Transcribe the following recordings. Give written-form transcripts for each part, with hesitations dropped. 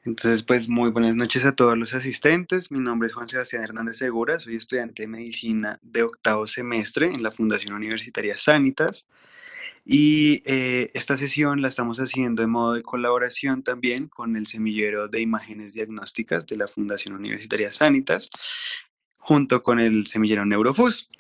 Entonces, pues muy buenas noches a todos los asistentes. Mi nombre es Juan Sebastián Hernández Segura, soy estudiante de medicina de octavo semestre en la Fundación Universitaria Sanitas y esta sesión la estamos haciendo en modo de colaboración también con el semillero de imágenes diagnósticas de la Fundación Universitaria Sanitas junto con el semillero Neurofus.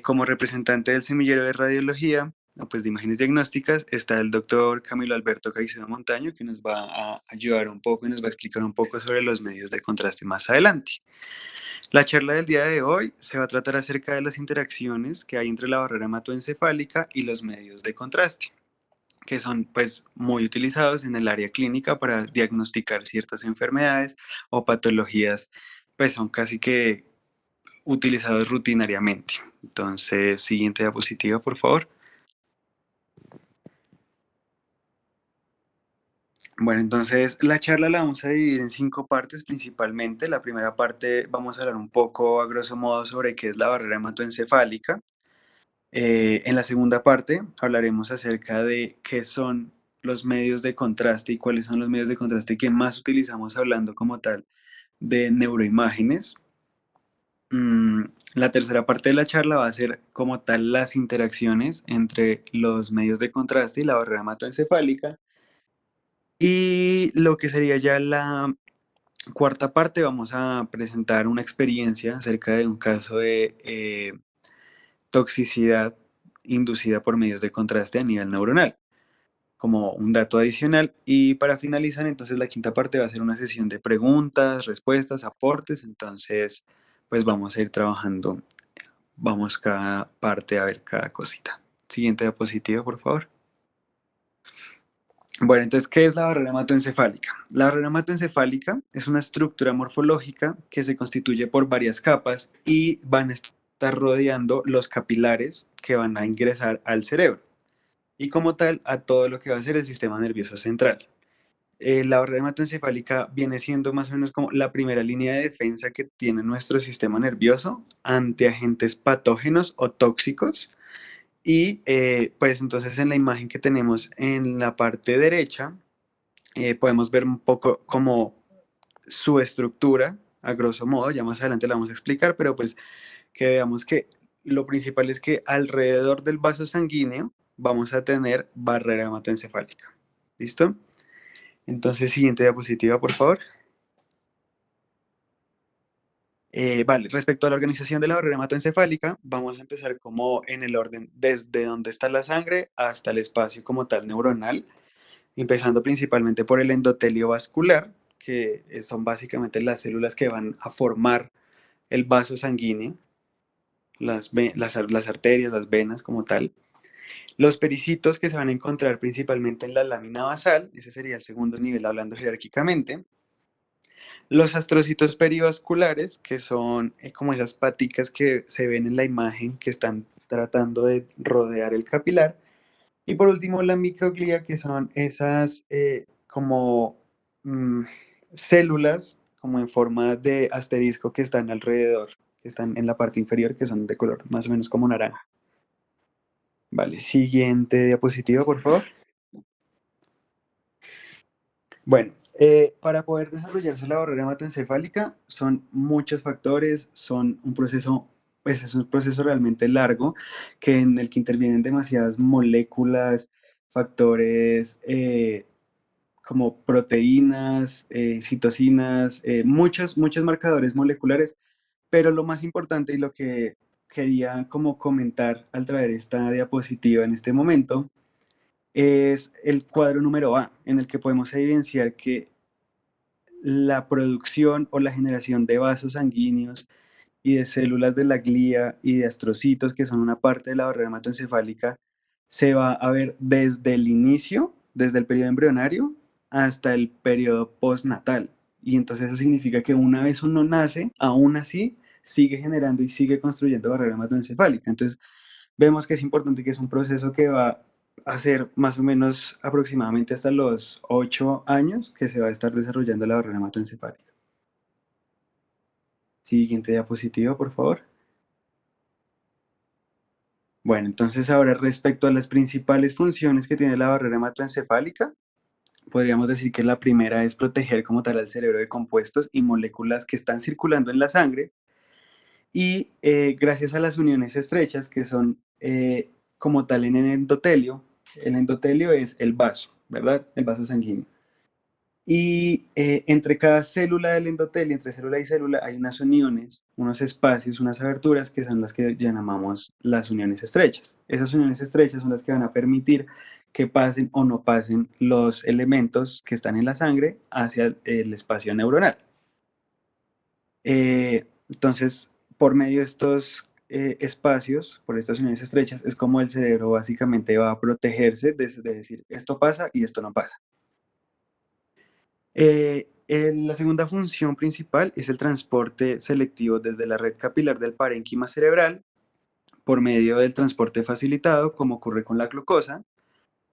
Como representante del semillero de radiología, o pues de imágenes diagnósticas, está el doctor Camilo Alberto Caicedo Montaño, que nos va a ayudar un poco y nos va a explicar un poco sobre los medios de contraste más adelante. La charla del día de hoy se va a tratar acerca de las interacciones que hay entre la barrera hematoencefálica y los medios de contraste, que son pues muy utilizados en el área clínica para diagnosticar ciertas enfermedades o patologías, pues son casi que utilizados rutinariamente. Entonces, siguiente diapositiva, por favor. Bueno, entonces la charla la vamos a dividir en 5 partes principalmente. La primera parte vamos a hablar un poco a grosso modo sobre qué es la barrera hematoencefálica. En la segunda parte hablaremos acerca de qué son los medios de contraste y cuáles son los medios de contraste que más utilizamos hablando como tal de neuroimágenes. Mm, la tercera parte de la charla va a ser como tal las interacciones entre los medios de contraste y la barrera hematoencefálica. Y lo que sería ya la cuarta parte, vamos a presentar una experiencia acerca de un caso de toxicidad inducida por medios de contraste a nivel neuronal, como un dato adicional. Y para finalizar, entonces la quinta parte va a ser una sesión de preguntas, respuestas, aportes. Entonces, pues vamos a ir trabajando, vamos cada parte a ver cada cosita. Siguiente diapositiva, por favor. Bueno, entonces, ¿qué es la barrera hematoencefálica? La barrera hematoencefálica es una estructura morfológica que se constituye por varias capas y van a estar rodeando los capilares que van a ingresar al cerebro y como tal a todo lo que va a ser el sistema nervioso central. La barrera hematoencefálica viene siendo más o menos como la primera línea de defensa que tiene nuestro sistema nervioso ante agentes patógenos o tóxicos. Y pues entonces en la imagen que tenemos en la parte derecha, podemos ver un poco como su estructura, a grosso modo, ya más adelante la vamos a explicar, pero pues que veamos que lo principal es que alrededor del vaso sanguíneo vamos a tener barrera hematoencefálica. ¿Listo? Entonces, siguiente diapositiva, por favor. Vale, respecto a la organización de la barrera hematoencefálica, vamos a empezar como en el orden desde donde está la sangre hasta el espacio como tal neuronal, empezando principalmente por el endotelio vascular, que son básicamente las células que van a formar el vaso sanguíneo, las arterias, las venas como tal. Los pericitos que se van a encontrar principalmente en la lámina basal, ese sería el segundo nivel hablando jerárquicamente. Los astrocitos perivasculares, que son como esas paticas que se ven en la imagen que están tratando de rodear el capilar. Y por último, la microglía, que son esas como mm, células, como en forma de asterisco que están alrededor, que están en la parte inferior, que son de color más o menos como naranja. Vale, siguiente diapositiva, por favor. Bueno, para poder desarrollarse la barrera hematoencefálica son muchos factores, son un proceso, pues es un proceso realmente largo que en el que intervienen demasiadas moléculas, factores como proteínas, citocinas, muchos marcadores moleculares, pero lo más importante y lo que quería como comentar al traer esta diapositiva en este momento es el cuadro número A, en el que podemos evidenciar que la producción o la generación de vasos sanguíneos y de células de la glía y de astrocitos, que son una parte de la barrera hematoencefálica, se va a ver desde el inicio, desde el periodo embrionario, hasta el periodo postnatal. Y entonces eso significa que una vez uno nace, aún así sigue generando y sigue construyendo barrera hematoencefálica. Entonces vemos que es importante, que es un proceso que va a ser más o menos aproximadamente hasta los 8 años que se va a estar desarrollando la barrera hematoencefálica. Siguiente diapositiva, por favor. Bueno, entonces ahora respecto a las principales funciones que tiene la barrera hematoencefálica, Podríamos decir que la primera es proteger como tal al cerebro de compuestos y moléculas que están circulando en la sangre y gracias a las uniones estrechas que son como tal en el endotelio es el vaso, ¿verdad? El vaso sanguíneo. Y entre cada célula del endotelio, entre célula y célula, hay unas uniones, unos espacios, unas aberturas que son las que llamamos las uniones estrechas. Esas uniones estrechas son las que van a permitir que pasen o no pasen los elementos que están en la sangre hacia el espacio neuronal. Entonces, por medio de estos espacios, por estas uniones estrechas, es como el cerebro básicamente va a protegerse de decir esto pasa y esto no pasa. La segunda función principal es el transporte selectivo desde la red capilar del parénquima cerebral por medio del transporte facilitado, como ocurre con la glucosa,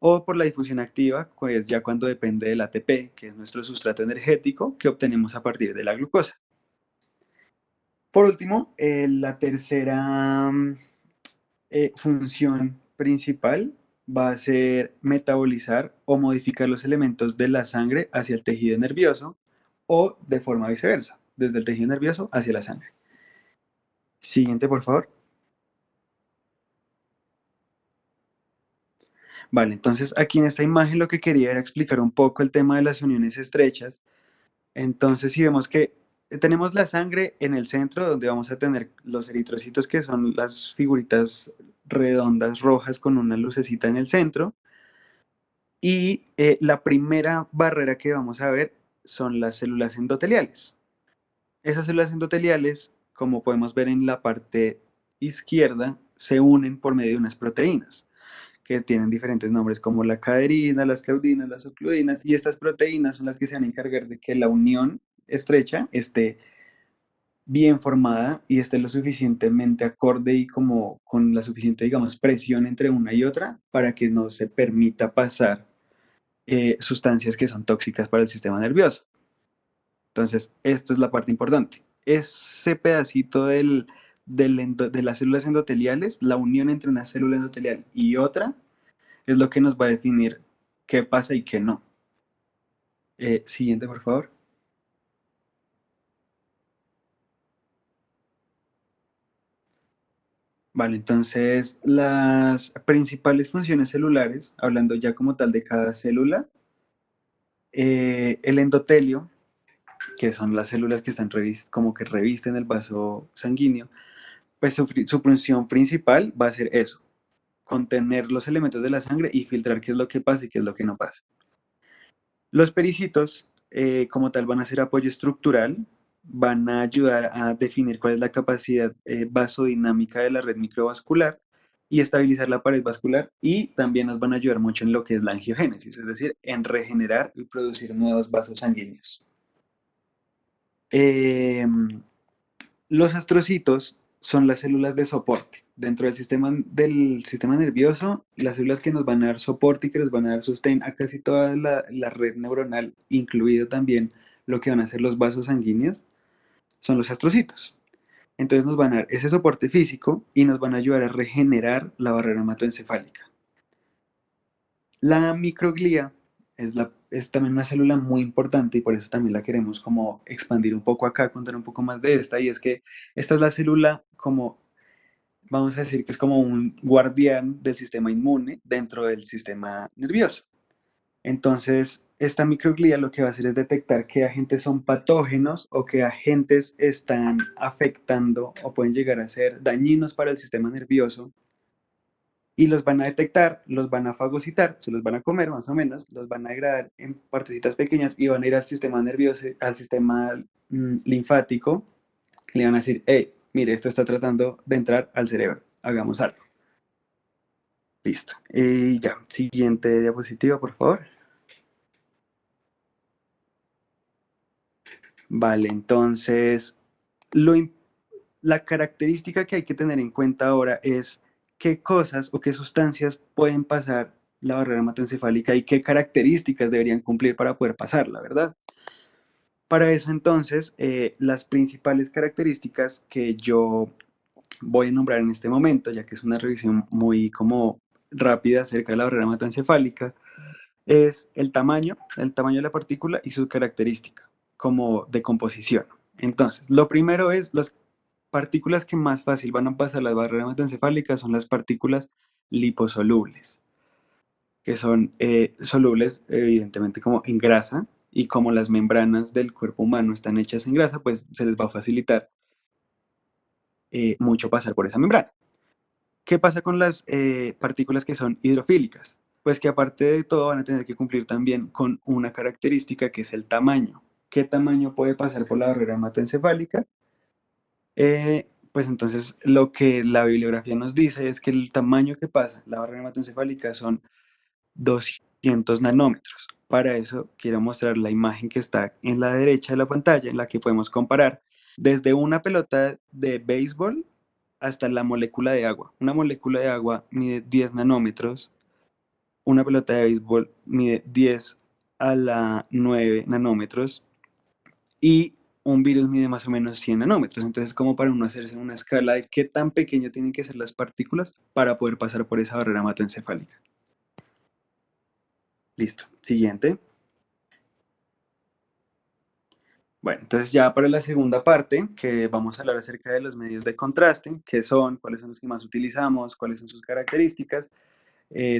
o por la difusión activa, que es ya cuando depende del ATP, que es nuestro sustrato energético que obtenemos a partir de la glucosa. Por último, la tercera función principal va a ser metabolizar o modificar los elementos de la sangre hacia el tejido nervioso o de forma viceversa, desde el tejido nervioso hacia la sangre. Siguiente, por favor. Vale, entonces aquí en esta imagen lo que quería era explicar un poco el tema de las uniones estrechas. Entonces, si vemos que tenemos la sangre en el centro, donde vamos a tener los eritrocitos, que son las figuritas redondas rojas con una lucecita en el centro. Y la primera barrera que vamos a ver son las células endoteliales. Esas células endoteliales, como podemos ver en la parte izquierda, se unen por medio de unas proteínas que tienen diferentes nombres como la caderina, las claudinas, las ocludinas, y estas proteínas son las que se van a encargar de que la unión estrecha esté bien formada y esté lo suficientemente acorde y como con la suficiente, digamos, presión entre una y otra para que no se permita pasar sustancias que son tóxicas para el sistema nervioso. Entonces, esta es la parte importante. Ese pedacito de las células endoteliales, la unión entre una célula endotelial y otra, es lo que nos va a definir qué pasa y qué no. Siguiente, por favor. Vale, entonces las principales funciones celulares, hablando ya como tal de cada célula, el endotelio, que son las células que están como que revisten el vaso sanguíneo, pues su función principal va a ser eso, contener los elementos de la sangre y filtrar qué es lo que pasa y qué es lo que no pasa. Los pericitos, como tal, van a ser apoyo estructural, van a ayudar a definir cuál es la capacidad vasodinámica de la red microvascular y estabilizar la pared vascular y también nos van a ayudar mucho en lo que es la angiogénesis, es decir, en regenerar y producir nuevos vasos sanguíneos. Eh, Los astrocitos son las células de soporte. Dentro del sistema nervioso, las células que nos van a dar soporte y que nos van a dar sostén a casi toda la red neuronal, incluido también lo que van a ser los vasos sanguíneos, son los astrocitos. Entonces nos van a dar ese soporte físico y nos van a ayudar a regenerar la barrera hematoencefálica. La microglía es también una célula muy importante y por eso también la queremos como expandir un poco acá, contar un poco más de esta, y es que esta es la célula como, vamos a decir que es como un guardián del sistema inmune dentro del sistema nervioso. Entonces, esta microglía lo que va a hacer es detectar qué agentes son patógenos o qué agentes están afectando o pueden llegar a ser dañinos para el sistema nervioso y los van a detectar, los van a fagocitar, se los van a comer más o menos, los van a agregar en partecitas pequeñas y van a ir al sistema nervioso, al sistema linfático, y le van a decir, hey, mire, esto está tratando de entrar al cerebro, hagamos algo. Listo. Y ya, siguiente diapositiva, por favor. Vale, entonces, lo, la característica que hay que tener en cuenta ahora es qué cosas o qué sustancias pueden pasar la barrera hematoencefálica y qué características deberían cumplir para poder pasarla, ¿verdad? Para eso entonces, las principales características que yo voy a nombrar en este momento, ya que es una revisión muy como rápida acerca de la barrera hematoencefálica, es el tamaño de la partícula y su característica, como de composición. Entonces, lo primero es las partículas que más fácil van a pasar las barreras hematoencefálicas son las partículas liposolubles, que son solubles evidentemente como en grasa, y como las membranas del cuerpo humano están hechas en grasa, pues se les va a facilitar mucho pasar por esa membrana. ¿Qué pasa con las partículas que son hidrofílicas? Pues que aparte de todo van a tener que cumplir también con una característica que es el tamaño. ¿Qué tamaño puede pasar por la barrera hematoencefálica? Pues entonces lo que la bibliografía nos dice es que el tamaño que pasa la barrera hematoencefálica son 200 nanómetros. Para eso quiero mostrar la imagen que está en la derecha de la pantalla, en la que podemos comparar desde una pelota de béisbol hasta la molécula de agua. Una molécula de agua mide 10 nanómetros, una pelota de béisbol mide 10 a la 9 nanómetros y un virus mide más o menos 100 nanómetros. Entonces, como para uno hacerse una escala de qué tan pequeño tienen que ser las partículas para poder pasar por esa barrera hematoencefálica. Listo. Siguiente. Bueno, entonces ya para la segunda parte, que vamos a hablar acerca de los medios de contraste, qué son, cuáles son los que más utilizamos, cuáles son sus características.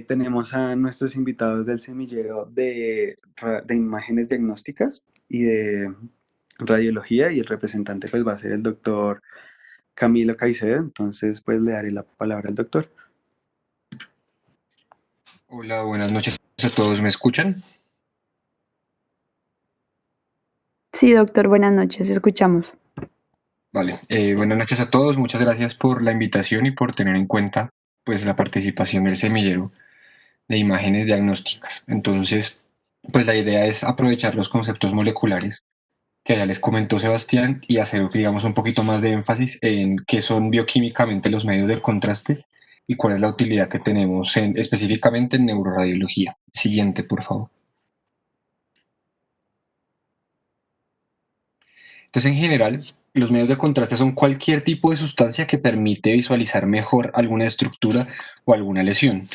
Tenemos a nuestros invitados del semillero de imágenes diagnósticas y de radiología, y el representante pues va a ser el doctor Camilo Caicedo. Entonces pues le daré la palabra al doctor. Hola, buenas noches a todos. ¿Me escuchan? Sí, doctor, buenas noches, escuchamos. Vale. Buenas noches a todos. Muchas gracias por la invitación y por tener en cuenta pues la participación del semillero de imágenes diagnósticas. Entonces, pues la idea es aprovechar los conceptos moleculares que ya les comentó Sebastián y hacer, digamos, un poquito más de énfasis en qué son bioquímicamente los medios de contraste y cuál es la utilidad que tenemos específicamente en neuroradiología. Siguiente, por favor. Entonces, en general, los medios de contraste son cualquier tipo de sustancia que permite visualizar mejor alguna estructura o alguna lesión.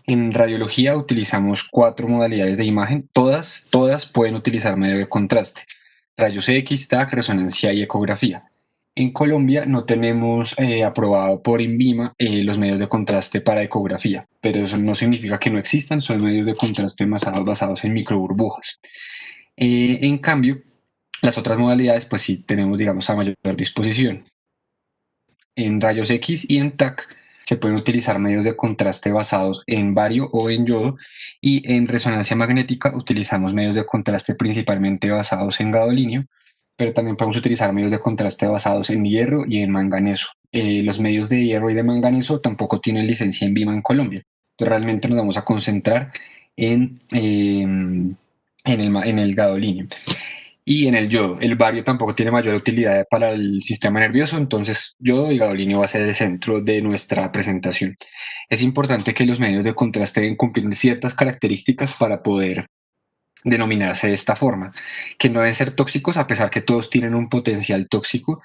En radiología utilizamos 4 modalidades de imagen, todas pueden utilizar medio de contraste: rayos X, TAC, resonancia y ecografía. En Colombia no tenemos aprobado por INVIMA los medios de contraste para ecografía, pero eso no significa que no existan, son medios de contraste basados en microburbujas. En cambio, las otras modalidades, pues sí tenemos, digamos, a mayor disposición. En rayos X y en TAC se pueden utilizar medios de contraste basados en bario o en yodo, y en resonancia magnética utilizamos medios de contraste principalmente basados en gadolinio, pero también podemos utilizar medios de contraste basados en hierro y en manganeso. Los medios de hierro y de manganeso tampoco tienen licencia en VIMA en Colombia, entonces realmente nos vamos a concentrar en el gadolinio. Y en el yodo, el bario tampoco tiene mayor utilidad para el sistema nervioso, entonces yodo y gadolinio va a ser el centro de nuestra presentación. Es importante que los medios de contraste deben cumplir ciertas características para poder denominarse de esta forma: que no deben ser tóxicos a pesar que todos tienen un potencial tóxico,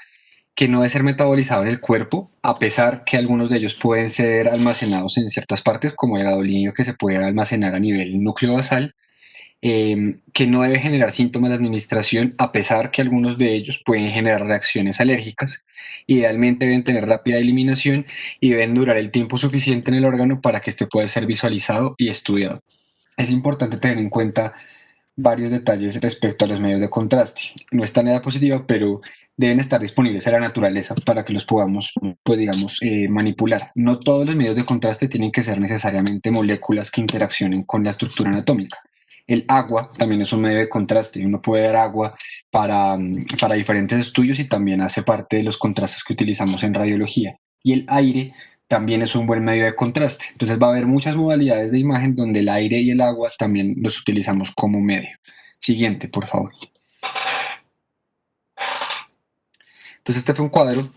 que no debe ser metabolizado en el cuerpo a pesar que algunos de ellos pueden ser almacenados en ciertas partes, como el gadolinio, que se puede almacenar a nivel núcleo basal, que no debe generar síntomas de administración a pesar que algunos de ellos pueden generar reacciones alérgicas. Idealmente deben tener rápida eliminación y deben durar el tiempo suficiente en el órgano para que este pueda ser visualizado y estudiado. Es importante tener en cuenta varios detalles respecto a los medios de contraste. No están en la diapositiva, pero deben estar disponibles en la naturaleza para que los podamos, pues digamos, manipular. No todos los medios de contraste tienen que ser necesariamente moléculas que interaccionen con la estructura anatómica. El agua también es un medio de contraste. Uno puede dar agua para diferentes estudios y también hace parte de los contrastes que utilizamos en radiología. Y el aire también es un buen medio de contraste. Entonces va a haber muchas modalidades de imagen donde el aire y el agua también los utilizamos como medio. Siguiente, por favor. Entonces este fue un cuadro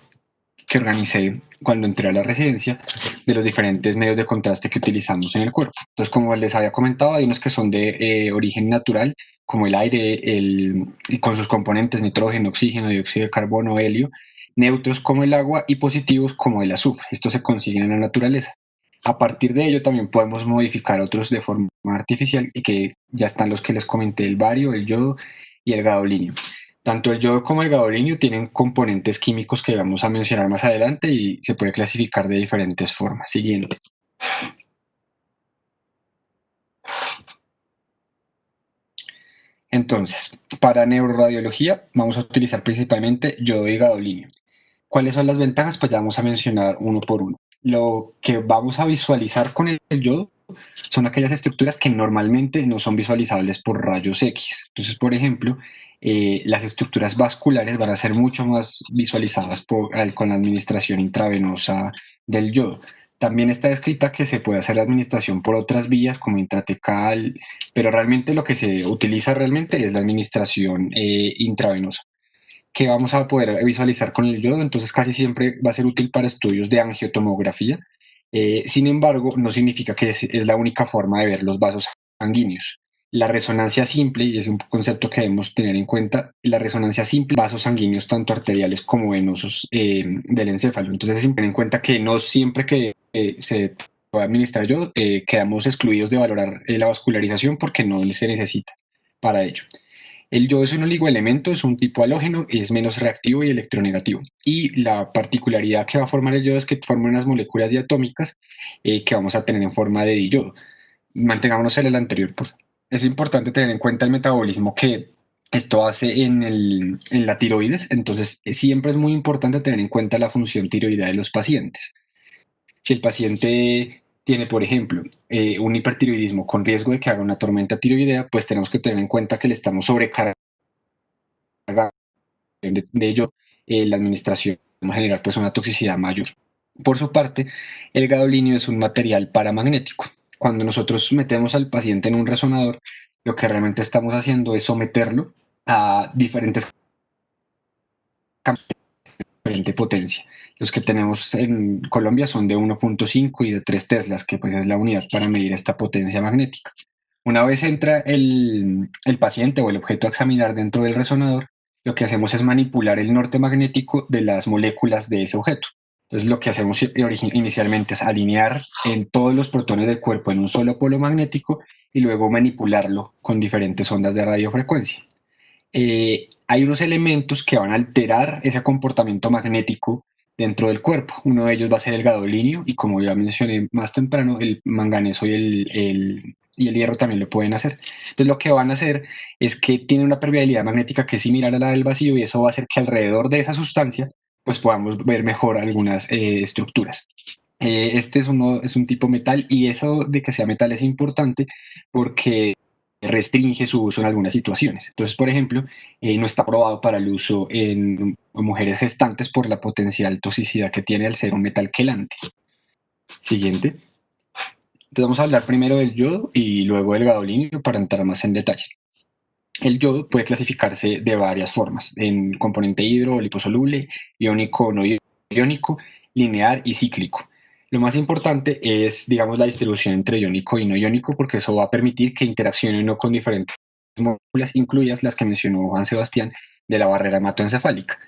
que organicé cuando entré a la residencia de los diferentes medios de contraste que utilizamos en el cuerpo. Entonces, como les había comentado, hay unos que son de origen natural, como el aire, y con sus componentes nitrógeno, oxígeno, dióxido de carbono, helio; neutros como el agua y positivos como el azufre. Estos se consiguen en la naturaleza. A partir de ello también podemos modificar otros de forma artificial y que ya están los que les comenté, el bario, el yodo y el gadolinio. Tanto el yodo como el gadolinio tienen componentes químicos que vamos a mencionar más adelante y se puede clasificar de diferentes formas. Siguiente. Entonces, para neuroradiología vamos a utilizar principalmente yodo y gadolinio. ¿Cuáles son las ventajas? Pues ya vamos a mencionar uno por uno. Lo que vamos a visualizar con el yodo son aquellas estructuras que normalmente no son visualizables por rayos X. Entonces, por ejemplo, las estructuras vasculares van a ser mucho más visualizadas con la administración intravenosa del yodo. También está descrita que se puede hacer la administración por otras vías como intratecal, pero realmente lo que se utiliza realmente es la administración intravenosa que vamos a poder visualizar con el yodo, entonces casi siempre va a ser útil para estudios de angiotomografía. Sin embargo, no significa que es la única forma de ver los vasos sanguíneos. La resonancia simple, y es un concepto que debemos tener en cuenta, la resonancia simple, vasos sanguíneos tanto arteriales como venosos del encéfalo. Entonces, es tener en cuenta que no siempre que se pueda administrar yodo, quedamos excluidos de valorar la vascularización porque no se necesita para ello. El yodo es un oligoelemento, es un tipo halógeno, es menos reactivo y electronegativo. Y la particularidad que va a formar el yodo es que forma unas moléculas diatómicas que vamos a tener en forma de diyodo. Mantengámonos en el anterior. Es importante tener en cuenta el metabolismo que esto hace en la tiroides, entonces siempre es muy importante tener en cuenta la función tiroidea de los pacientes. Si el paciente tiene, por ejemplo, un hipertiroidismo con riesgo de que haga una tormenta tiroidea, pues tenemos que tener en cuenta que le estamos sobrecargando de ello, la administración va a generar pues una toxicidad mayor. Por su parte, el gadolinio es un material paramagnético. Cuando nosotros metemos al paciente en un resonador, lo que realmente estamos haciendo es someterlo a diferentes campos de diferente potencia. Los que tenemos en Colombia son de 1.5 y de 3 teslas, que pues es la unidad para medir esta potencia magnética. Una vez entra el paciente o el objeto a examinar dentro del resonador, lo que hacemos es manipular el norte magnético de las moléculas de ese objeto. Entonces lo que hacemos inicialmente es alinear en todos los protones del cuerpo en un solo polo magnético y luego manipularlo con diferentes ondas de radiofrecuencia. Hay unos elementos que van a alterar ese comportamiento magnético dentro del cuerpo. Uno de ellos va a ser el gadolinio y como ya mencioné más temprano, el manganeso y el hierro también lo pueden hacer. Entonces lo que van a hacer es que tienen una permeabilidad magnética que es similar a la del vacío y eso va a hacer que alrededor de esa sustancia pues podamos ver mejor algunas estructuras. Este es un tipo metal y eso de que sea metal es importante porque restringe su uso en algunas situaciones. Entonces, por ejemplo, no está aprobado para el uso en mujeres gestantes por la potencial toxicidad que tiene al ser un metal quelante. Siguiente. Entonces vamos a hablar primero del yodo y luego del gadolinio para entrar más en detalle. El yodo puede clasificarse de varias formas, en componente hidro o liposoluble, iónico, no iónico, lineal y cíclico. Lo más importante es, digamos, la distribución entre iónico y no iónico, porque eso va a permitir que interaccionen no con diferentes moléculas, incluidas las que mencionó Juan Sebastián de la barrera hematoencefálica.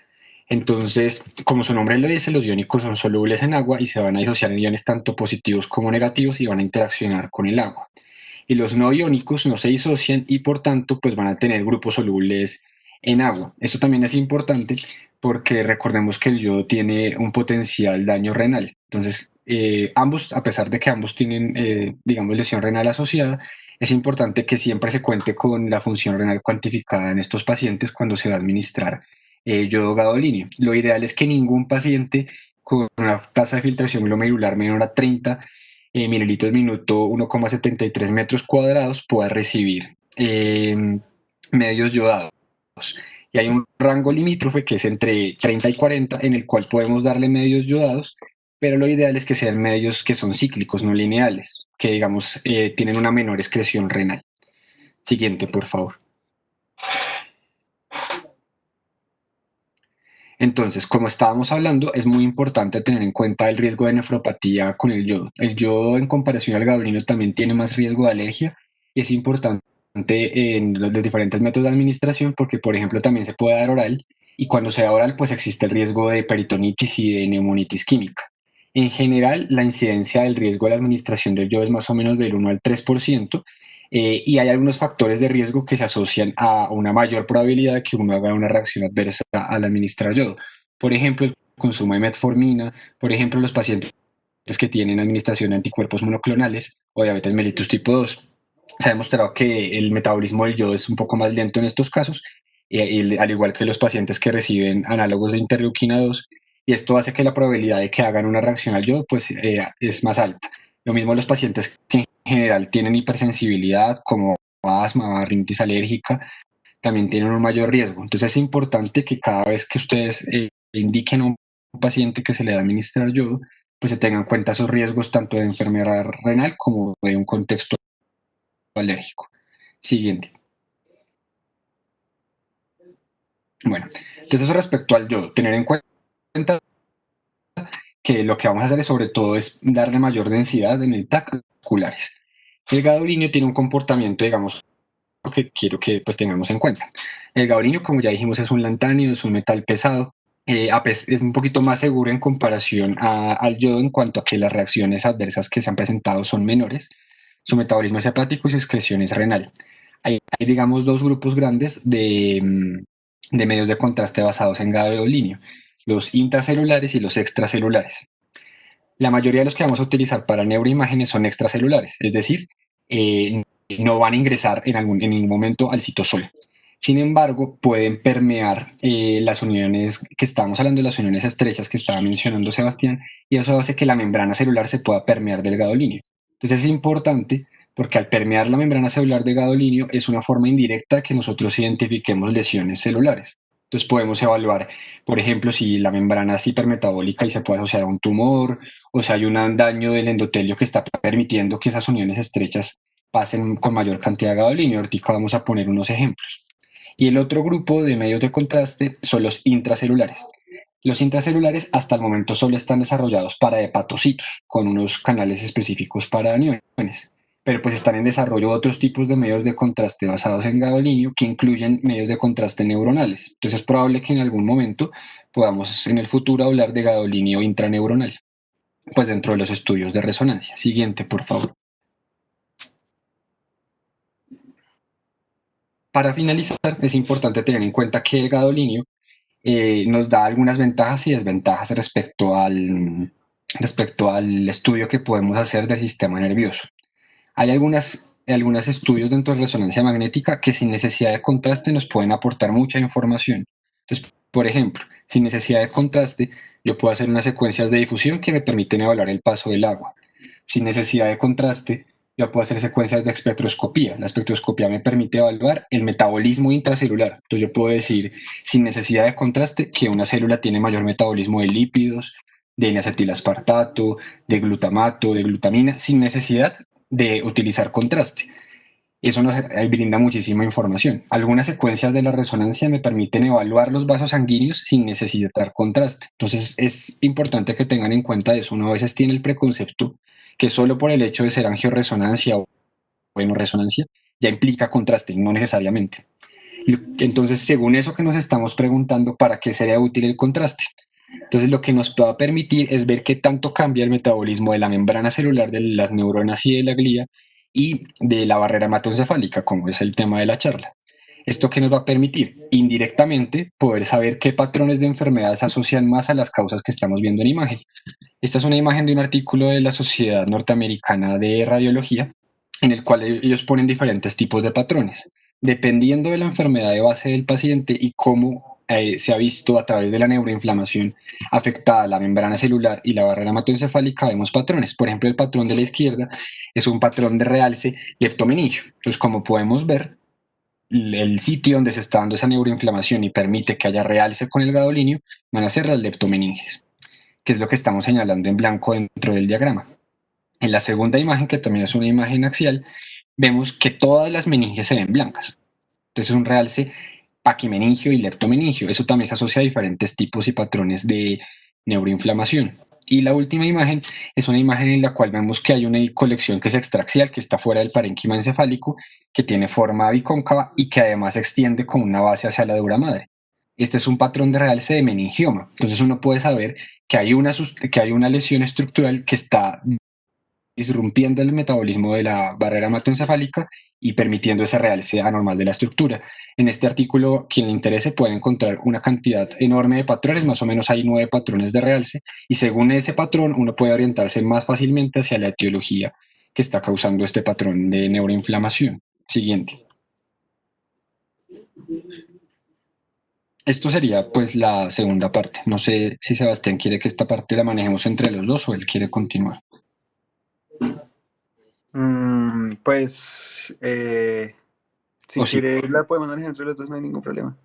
Entonces, como su nombre lo dice, los iónicos son solubles en agua y se van a disociar en iones tanto positivos como negativos y van a interaccionar con el agua. Y los no iónicos no se disocian y por tanto pues van a tener grupos solubles en agua. Esto también es importante porque recordemos que el yodo tiene un potencial daño renal. Entonces, ambos, a pesar de que ambos tienen, digamos, lesión renal asociada, es importante que siempre se cuente con la función renal cuantificada en estos pacientes cuando se va a administrar yodo gadolinio. Lo ideal es que ningún paciente con una tasa de filtración glomerular menor a 30 mililitros minuto, 1,73 metros cuadrados, pueda recibir medios yodados. Y hay un rango limítrofe que es entre 30 y 40 en el cual podemos darle medios yodados, pero lo ideal es que sean medios que son cíclicos, no lineales, que digamos tienen una menor excreción renal. Siguiente, por favor. Entonces, como estábamos hablando, es muy importante tener en cuenta el riesgo de nefropatía con el yodo. El yodo, en comparación al gadolinio, también tiene más riesgo de alergia y es importante en los diferentes métodos de administración porque, por ejemplo, también se puede dar oral y cuando se da oral, pues existe el riesgo de peritonitis y de neumonitis química. En general, la incidencia del riesgo de la administración del yodo es más o menos del 1 al 3%, y hay algunos factores de riesgo que se asocian a una mayor probabilidad de que uno haga una reacción adversa al administrar yodo. Por ejemplo, el consumo de metformina, por ejemplo, los pacientes que tienen administración de anticuerpos monoclonales o diabetes mellitus tipo 2. Se ha demostrado que el metabolismo del yodo es un poco más lento en estos casos, al igual que los pacientes que reciben análogos de interleuquina 2, y esto hace que la probabilidad de que hagan una reacción al yodo pues, es más alta. Lo mismo los pacientes que en general tienen hipersensibilidad, como asma, rinitis alérgica, también tienen un mayor riesgo. Entonces es importante que cada vez que ustedes indiquen a un paciente que se le da administrar yodo, pues se tengan en cuenta esos riesgos tanto de enfermedad renal como de un contexto alérgico. Siguiente. Bueno, entonces eso respecto al yodo, tener en cuenta que lo que vamos a hacer es, sobre todo es darle mayor densidad en el TAC oculares. El gadolinio tiene un comportamiento, digamos, que quiero que pues tengamos en cuenta. El gadolinio, como ya dijimos, es un lantáneo, es un metal pesado, es un poquito más seguro en comparación al yodo en cuanto a que las reacciones adversas que se han presentado son menores. Su metabolismo es hepático y su excreción es renal. Hay, digamos, dos grupos grandes de medios de contraste basados en gadolinio, los intracelulares y los extracelulares. La mayoría de los que vamos a utilizar para neuroimágenes son extracelulares, es decir, eh, no van a ingresar en ningún momento al citosol. Sin embargo, pueden permear las uniones que estábamos hablando, las uniones estrechas que estaba mencionando Sebastián, y eso hace que la membrana celular se pueda permear del gadolinio. Entonces es importante porque al permear la membrana celular de gadolinio es una forma indirecta de que nosotros identifiquemos lesiones celulares. Entonces podemos evaluar, por ejemplo, si la membrana es hipermetabólica y se puede asociar a un tumor, o si hay un daño del endotelio que está permitiendo que esas uniones estrechas pasen con mayor cantidad de gadolinio. Ahorita vamos a poner unos ejemplos. Y el otro grupo de medios de contraste son los intracelulares. Los intracelulares hasta el momento solo están desarrollados para hepatocitos, con unos canales específicos para aniones, pero pues están en desarrollo otros tipos de medios de contraste basados en gadolinio que incluyen medios de contraste neuronales. Entonces es probable que en algún momento podamos en el futuro hablar de gadolinio intraneuronal, pues dentro de los estudios de resonancia. Siguiente, por favor. Para finalizar, es importante tener en cuenta que el gadolinio nos da algunas ventajas y desventajas respecto al estudio que podemos hacer del sistema nervioso. Hay algunos estudios dentro de resonancia magnética que sin necesidad de contraste nos pueden aportar mucha información. Entonces, por ejemplo, sin necesidad de contraste, yo puedo hacer unas secuencias de difusión que me permiten evaluar el paso del agua. Sin necesidad de contraste, yo puedo hacer secuencias de espectroscopía. La espectroscopía me permite evaluar el metabolismo intracelular. Entonces yo puedo decir, sin necesidad de contraste, que una célula tiene mayor metabolismo de lípidos, de N-acetilaspartato, de glutamato, de glutamina, sin necesidad de utilizar contraste. Eso nos brinda muchísima información. Algunas secuencias de la resonancia me permiten evaluar los vasos sanguíneos sin necesitar contraste. Entonces es importante que tengan en cuenta eso. Uno a veces tiene el preconcepto que solo por el hecho de ser angioresonancia o resonancia ya implica contraste, no necesariamente. Entonces, según eso que nos estamos preguntando, ¿para qué sería útil el contraste? Entonces, lo que nos va a permitir es ver qué tanto cambia el metabolismo de la membrana celular de las neuronas y de la glía y de la barrera hematoencefálica, como es el tema de la charla. ¿Esto qué nos va a permitir? Indirectamente, poder saber qué patrones de enfermedades se asocian más a las causas que estamos viendo en imagen. Esta es una imagen de un artículo de la Sociedad Norteamericana de Radiología, en el cual ellos ponen diferentes tipos de patrones. Dependiendo de la enfermedad de base del paciente y cómo se ha visto a través de la neuroinflamación afectada la membrana celular y la barrera hematoencefálica, vemos patrones. Por ejemplo, el patrón de la izquierda es un patrón de realce leptomeningio. Entonces, como podemos ver, el sitio donde se está dando esa neuroinflamación y permite que haya realce con el gadolinio van a ser las leptomeninges, que es lo que estamos señalando en blanco dentro del diagrama. En la segunda imagen, que también es una imagen axial, vemos que todas las meninges se ven blancas. Entonces es un realce paquimeningio y leptomeningio. Eso también se asocia a diferentes tipos y patrones de neuroinflamación. Y la última imagen es una imagen en la cual vemos que hay una colección que es extraxial, que está fuera del parénquima encefálico, que tiene forma bicóncava y que además se extiende con una base hacia la dura madre. Este es un patrón de realce de meningioma. Entonces uno puede saber que hay una lesión estructural que está disrumpiendo el metabolismo de la barrera hematoencefálica y permitiendo ese realce anormal de la estructura. En este artículo, quien le interese puede encontrar una cantidad enorme de patrones, más o menos hay 9 patrones de realce, y según ese patrón uno puede orientarse más fácilmente hacia la etiología que está causando este patrón de neuroinflamación. Siguiente. Esto sería pues la segunda parte. No sé si Sebastián quiere que esta parte la manejemos entre los dos o él quiere continuar. Pues, si quieres, la podemos manejar entre los dos, no hay ningún problema.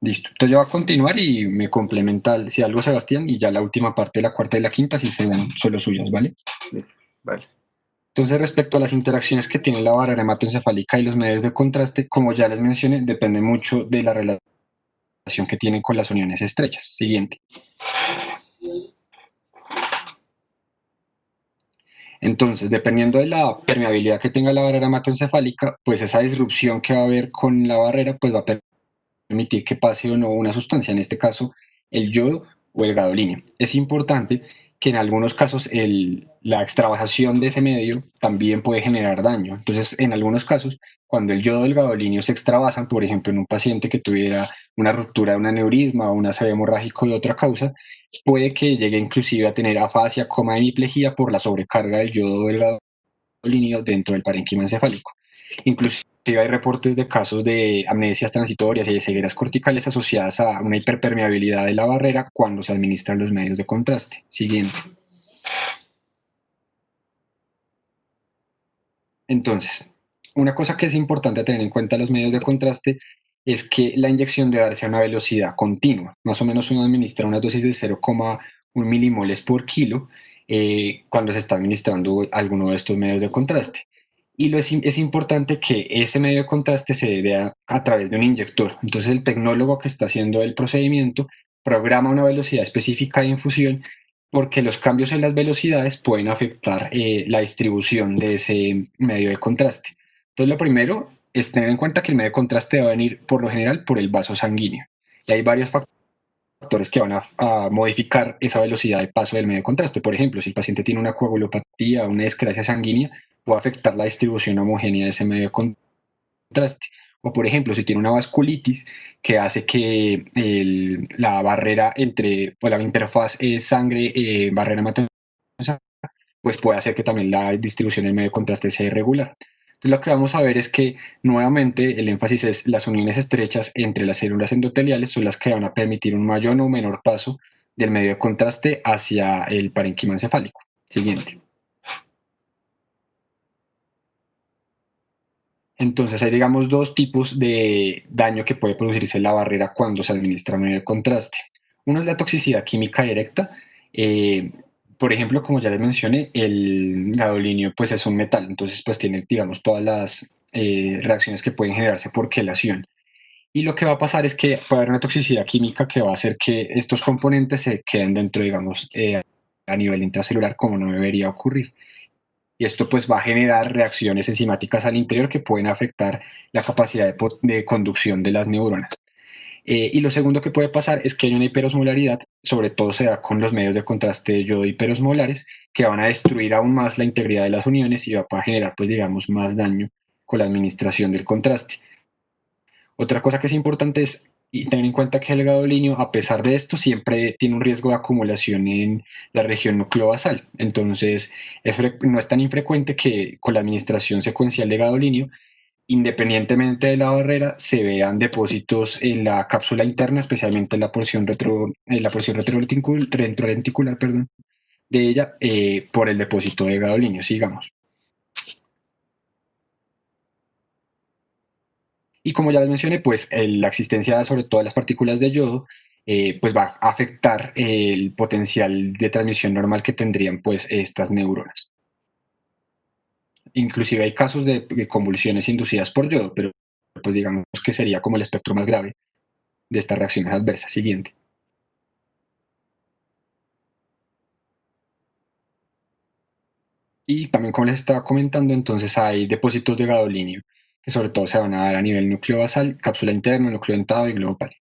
Listo. Entonces yo voy a continuar y me complementa si algo Sebastián y ya la última parte, la cuarta y la quinta, sí serán solo suyas, ¿vale? Vale. Entonces, respecto a las interacciones que tiene la barrera hematoencefálica y los medios de contraste, como ya les mencioné, depende mucho de la relación que tienen con las uniones estrechas. Siguiente. Entonces, dependiendo de la permeabilidad que tenga la barrera hematoencefálica, pues esa disrupción que va a haber con la barrera, pues va a permitir que pase o no una sustancia, en este caso el yodo o el gadolinio. Es importante que en algunos casos la extravasación de ese medio también puede generar daño. Entonces, en algunos casos, cuando el yodo o el gadolinio se extravasan, por ejemplo, en un paciente que tuviera una ruptura de un aneurisma o un ACV hemorrágico de otra causa, puede que llegue inclusive a tener afasia, coma y hemiplegia por la sobrecarga del yodo o del gadolinio dentro del parénquima encefálico. Inclusive hay reportes de casos de amnesias transitorias y de cegueras corticales asociadas a una hiperpermeabilidad de la barrera cuando se administran los medios de contraste. Siguiente. Entonces, una cosa que es importante tener en cuenta los medios de contraste es que la inyección debe darse a una velocidad continua. Más o menos uno administra una dosis de 0,1 milimoles por kilo cuando se está administrando alguno de estos medios de contraste. Y es importante que ese medio de contraste se dé a través de un inyector. Entonces el tecnólogo que está haciendo el procedimiento programa una velocidad específica de infusión porque los cambios en las velocidades pueden afectar la distribución de ese medio de contraste. Entonces lo primero es tener en cuenta que el medio de contraste va a venir por lo general por el vaso sanguíneo. Y hay varios factores que van a modificar esa velocidad de paso del medio de contraste. Por ejemplo, si el paciente tiene una coagulopatía o una descrasia sanguínea, puede afectar la distribución homogénea de ese medio de contraste. O por ejemplo, si tiene una vasculitis que hace que la barrera o la interfaz sangre-barrera hematoencefálica, pues puede hacer que también la distribución del medio de contraste sea irregular. Entonces lo que vamos a ver es que nuevamente el énfasis es las uniones estrechas entre las células endoteliales son las que van a permitir un mayor o menor paso del medio de contraste hacia el parénquima encefálico. Siguiente. Entonces hay, digamos, dos tipos de daño que puede producirse en la barrera cuando se administra medio de contraste. Uno es la toxicidad química directa. Por ejemplo, como ya les mencioné, el gadolinio pues es un metal, entonces pues tiene, digamos, todas las reacciones que pueden generarse por quelación. Y lo que va a pasar es que puede haber una toxicidad química que va a hacer que estos componentes se queden dentro, digamos, a nivel intracelular, como no debería ocurrir. Y esto pues va a generar reacciones enzimáticas al interior que pueden afectar la capacidad de conducción de las neuronas. Y lo segundo que puede pasar es que hay una hiperosmolaridad, sobre todo se da con los medios de contraste de yodo hiperosmolares, que van a destruir aún más la integridad de las uniones y va a generar, pues digamos, más daño con la administración del contraste. Otra cosa que es importante es tener en cuenta que el gadolinio, a pesar de esto, siempre tiene un riesgo de acumulación en la región nucleobasal. Entonces, no es tan infrecuente que con la administración secuencial de gadolinio, independientemente de la barrera, se vean depósitos en la cápsula interna, especialmente en la porción, retrolenticular, perdón, de ella, por el depósito de gadolinio. Sigamos. Y como ya les mencioné, pues la existencia sobre todo de las partículas de yodo pues va a afectar el potencial de transmisión normal que tendrían pues estas neuronas. Inclusive hay casos de convulsiones inducidas por yodo, pero pues digamos que sería como el espectro más grave de estas reacciones adversas. Siguiente. Y también como les estaba comentando, entonces hay depósitos de gadolinio que sobre todo se van a dar a nivel núcleo basal, cápsula interna, núcleo dentado y globo pálido.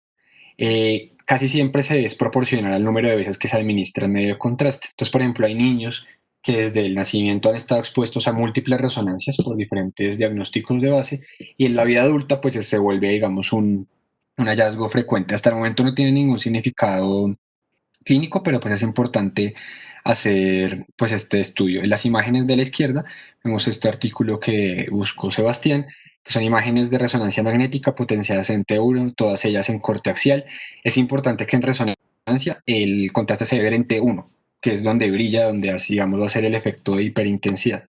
casi siempre se es proporcional al número de veces que se administra el medio de contraste. Entonces, por ejemplo, hay niños que desde el nacimiento han estado expuestos a múltiples resonancias por diferentes diagnósticos de base y en la vida adulta pues se vuelve, digamos, un hallazgo frecuente. Hasta el momento no tiene ningún significado clínico, pero pues es importante hacer pues este estudio. En las imágenes de la izquierda vemos este artículo que buscó Sebastián, que son imágenes de resonancia magnética potenciadas en T1, todas ellas en corte axial. Es importante que en resonancia el contraste se debe ver en T1, que es donde brilla, donde así, digamos, va a ser el efecto de hiperintensidad.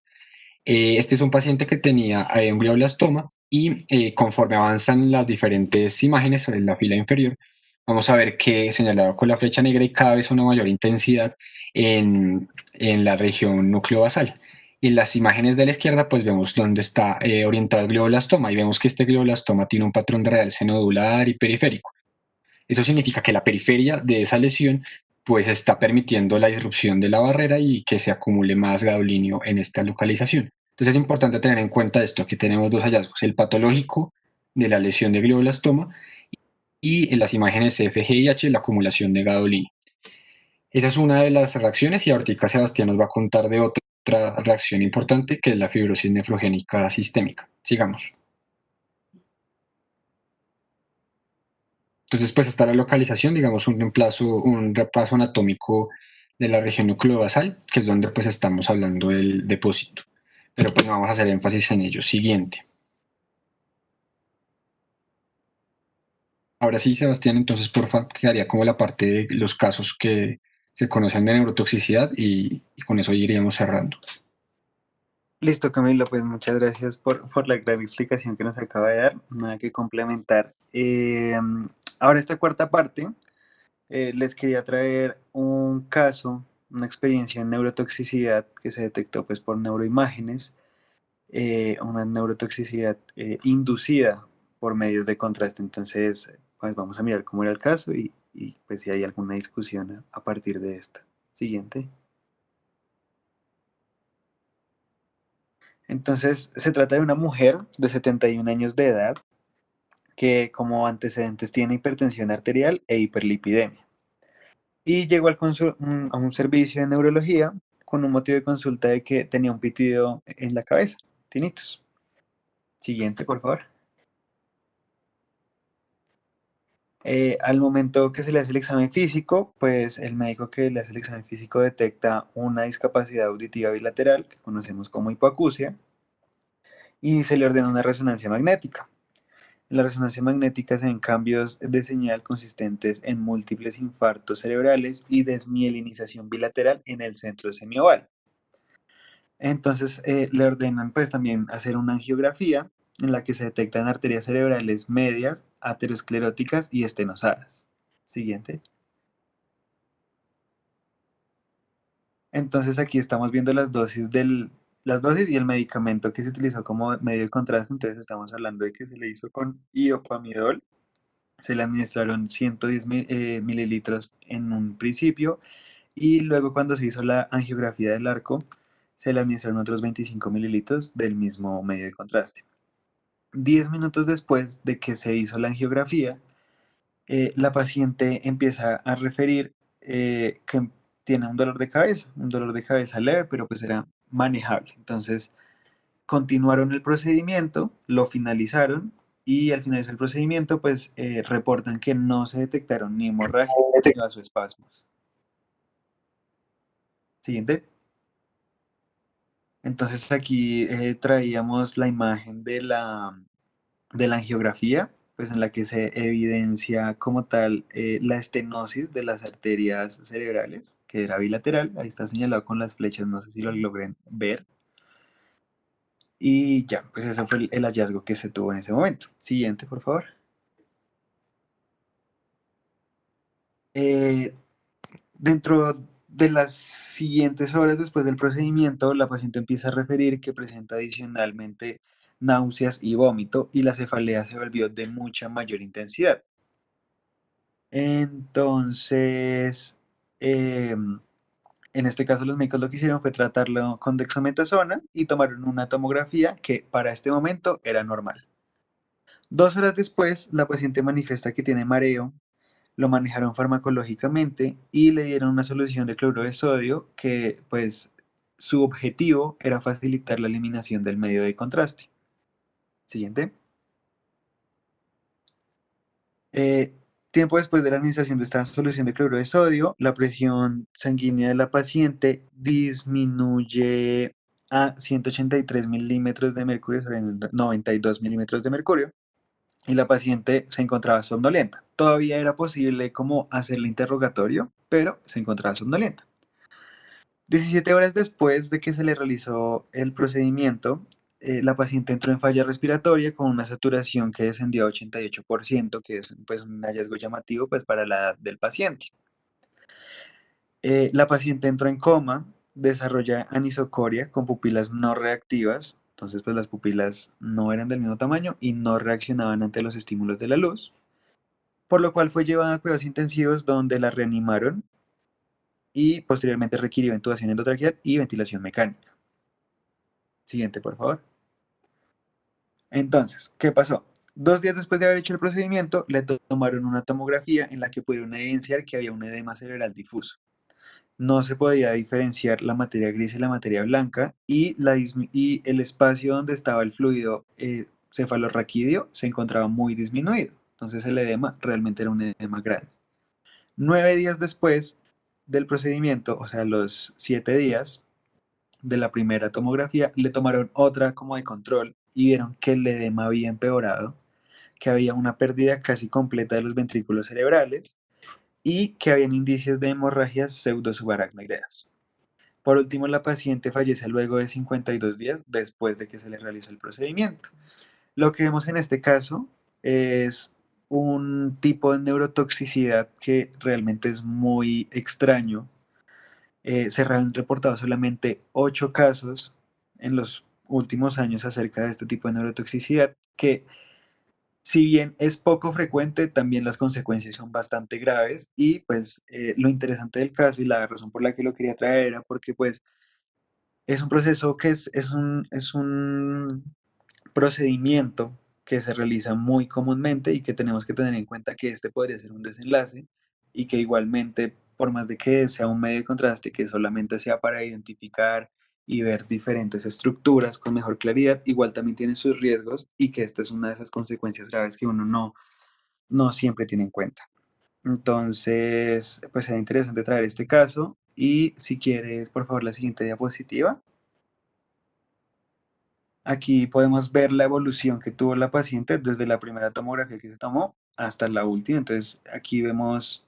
Este es un paciente que tenía un glioblastoma y conforme avanzan las diferentes imágenes en la fila inferior, vamos a ver que señalado con la flecha negra y cada vez una mayor intensidad en la región núcleo basal. Y en las imágenes de la izquierda, pues vemos dónde está orientado el glioblastoma y vemos que este glioblastoma tiene un patrón de realce nodular y periférico. Eso significa que la periferia de esa lesión pues está permitiendo la disrupción de la barrera y que se acumule más gadolinio en esta localización. Entonces es importante tener en cuenta esto, que tenemos dos hallazgos, el patológico de la lesión de glioblastoma y en las imágenes FGIH la acumulación de gadolinio. Esa es una de las reacciones y ahorita Sebastián nos va a contar de otra reacción importante que es la fibrosis nefrogénica sistémica. Sigamos. Entonces, pues está la localización, digamos, un repaso anatómico de la región nucleobasal, que es donde pues estamos hablando del depósito. Pero pues no vamos a hacer énfasis en ello. Siguiente. Ahora sí, Sebastián, entonces porfa, quedaría como la parte de los casos que se conocen de neurotoxicidad y con eso iríamos cerrando. Listo, Camilo, pues muchas gracias por la gran explicación que nos acaba de dar. Nada que complementar. Ahora esta cuarta parte, les quería traer un caso, una experiencia en neurotoxicidad que se detectó pues por neuroimágenes, una neurotoxicidad inducida por medios de contraste. Entonces, pues vamos a mirar cómo era el caso y pues si hay alguna discusión a partir de esto. Siguiente. Entonces, se trata de una mujer de 71 años de edad que como antecedentes tiene hipertensión arterial e hiperlipidemia. Y llegó a un servicio de neurología con un motivo de consulta de que tenía un pitido en la cabeza, tinnitus. Siguiente, por favor. Al momento que se le hace el examen físico, pues el médico que le hace el examen físico detecta una discapacidad auditiva bilateral, que conocemos como hipoacusia, y se le ordena una resonancia magnética. En la resonancia magnética se ven cambios de señal consistentes en múltiples infartos cerebrales y desmielinización bilateral en el centro semioval. Entonces le ordenan pues también hacer una angiografía en la que se detectan arterias cerebrales medias, ateroscleróticas y estenosadas. Siguiente. Entonces aquí estamos viendo las dosis y el medicamento que se utilizó como medio de contraste. Entonces estamos hablando de que se le hizo con iopamidol. Se le administraron 110 mililitros en un principio y luego cuando se hizo la angiografía del arco, se le administraron otros 25 mililitros del mismo medio de contraste. 10 minutos después de que se hizo la angiografía, la paciente empieza a referir que tiene un dolor de cabeza leve, pero pues era manejable. Entonces continuaron el procedimiento, lo finalizaron y al finalizar el procedimiento pues reportan que no se detectaron ni hemorragia ni vasoespasmos. Siguiente. Entonces aquí traíamos la imagen de la angiografía, pues en la que se evidencia como tal la estenosis de las arterias cerebrales, que era bilateral, ahí está señalado con las flechas, no sé si lo logren ver. Y ya, pues ese fue el hallazgo que se tuvo en ese momento. Siguiente, por favor. Eh, Dentro de las siguientes horas después del procedimiento, la paciente empieza a referir que presenta adicionalmente náuseas y vómito y la cefalea se volvió de mucha mayor intensidad. Entonces, en este caso los médicos lo que hicieron fue tratarlo con dexametasona y tomaron una tomografía que para este momento era normal. 2 horas después, la paciente manifiesta que tiene mareo, lo manejaron farmacológicamente y le dieron una solución de cloruro de sodio que pues su objetivo era facilitar la eliminación del medio de contraste. Siguiente. Eh, Tiempo después de la administración de esta solución de cloruro de sodio, la presión sanguínea de la paciente disminuye a 183 milímetros de mercurio sobre 92 milímetros de mercurio y la paciente se encontraba somnolienta. Todavía era posible como hacerle interrogatorio, pero se encontraba somnolienta. 17 horas después de que se le realizó el procedimiento, la paciente entró en falla respiratoria con una saturación que descendió a 88%, que es pues, un hallazgo llamativo pues, para la edad del paciente. La paciente entró en coma, desarrolla anisocoria con pupilas no reactivas, entonces pues las pupilas no eran del mismo tamaño y no reaccionaban ante los estímulos de la luz, por lo cual fue llevada a cuidados intensivos donde la reanimaron y posteriormente requirió intubación endotraqueal y ventilación mecánica. Siguiente, por favor. Entonces, ¿qué pasó? 2 días después de haber hecho el procedimiento, le tomaron una tomografía en la que pudieron evidenciar que había un edema cerebral difuso. No se podía diferenciar la materia gris y la materia blanca y el espacio donde estaba el fluido cefalorraquídeo se encontraba muy disminuido. Entonces el edema realmente era un edema grande. 9 días después del procedimiento, o sea, los 7 días de la primera tomografía, le tomaron otra como de control y vieron que el edema había empeorado, que había una pérdida casi completa de los ventrículos cerebrales y que habían indicios de hemorragias pseudosubaracnoideas. Por último, la paciente fallece luego de 52 días después de que se le realizó el procedimiento. Lo que vemos en este caso es un tipo de neurotoxicidad que realmente es muy extraño. Se han reportado solamente 8 casos en los últimos años acerca de este tipo de neurotoxicidad, que si bien es poco frecuente, también las consecuencias son bastante graves y pues lo interesante del caso y la razón por la que lo quería traer era porque pues es un proceso que es un procedimiento que se realiza muy comúnmente y que tenemos que tener en cuenta que este podría ser un desenlace y que igualmente, por más de que sea un medio de contraste que solamente sea para identificar y ver diferentes estructuras con mejor claridad, igual también tiene sus riesgos y que esta es una de esas consecuencias graves que uno no siempre tiene en cuenta. Entonces, pues sería interesante traer este caso y si quieres, por favor, la siguiente diapositiva. Aquí podemos ver la evolución que tuvo la paciente desde la primera tomografía que se tomó hasta la última. Entonces, aquí vemos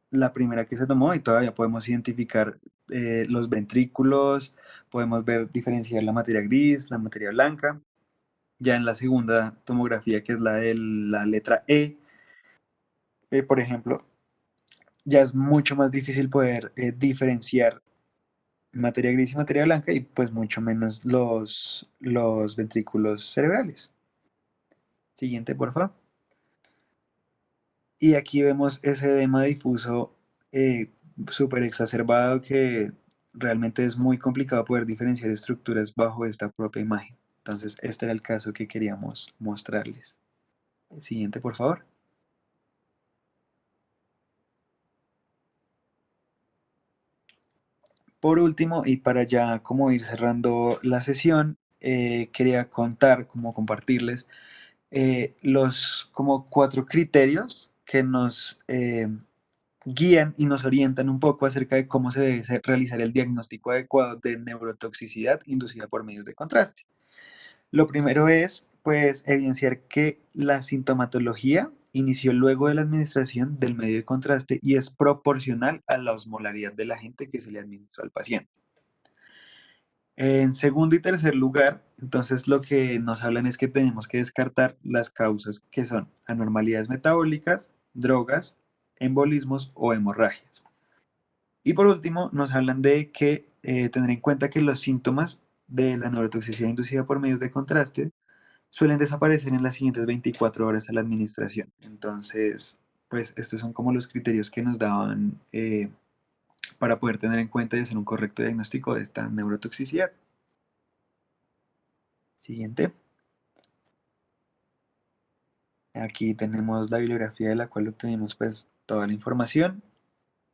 la primera que se tomó y todavía podemos identificar los ventrículos, podemos ver diferenciar la materia gris, la materia blanca. Ya en la segunda tomografía, que es la de la letra E, por ejemplo, ya es mucho más difícil poder diferenciar materia gris y materia blanca y pues mucho menos los ventrículos cerebrales. Siguiente, por favor. Y aquí vemos ese edema difuso eh, súper exacerbado que realmente es muy complicado poder diferenciar estructuras bajo esta propia imagen. Entonces, este era el caso que queríamos mostrarles. Siguiente, por favor. Por último, y para ya como ir cerrando la sesión, quería contar, como compartirles, los como 4 criterios que nos guían y nos orientan un poco acerca de cómo se debe realizar el diagnóstico adecuado de neurotoxicidad inducida por medios de contraste. Lo primero es, pues, evidenciar que la sintomatología inició luego de la administración del medio de contraste y es proporcional a la osmolaridad del agente que se le administró al paciente. En segundo y tercer lugar, entonces lo que nos hablan es que tenemos que descartar las causas que son anormalidades metabólicas, drogas, embolismos o hemorragias. Y por último, nos hablan de que tener en cuenta que los síntomas de la neurotoxicidad inducida por medios de contraste suelen desaparecer en las siguientes 24 horas a la administración. Entonces, pues estos son como los criterios que nos daban para poder tener en cuenta y hacer un correcto diagnóstico de esta neurotoxicidad. Siguiente. Aquí tenemos la bibliografía de la cual obtenemos pues toda la información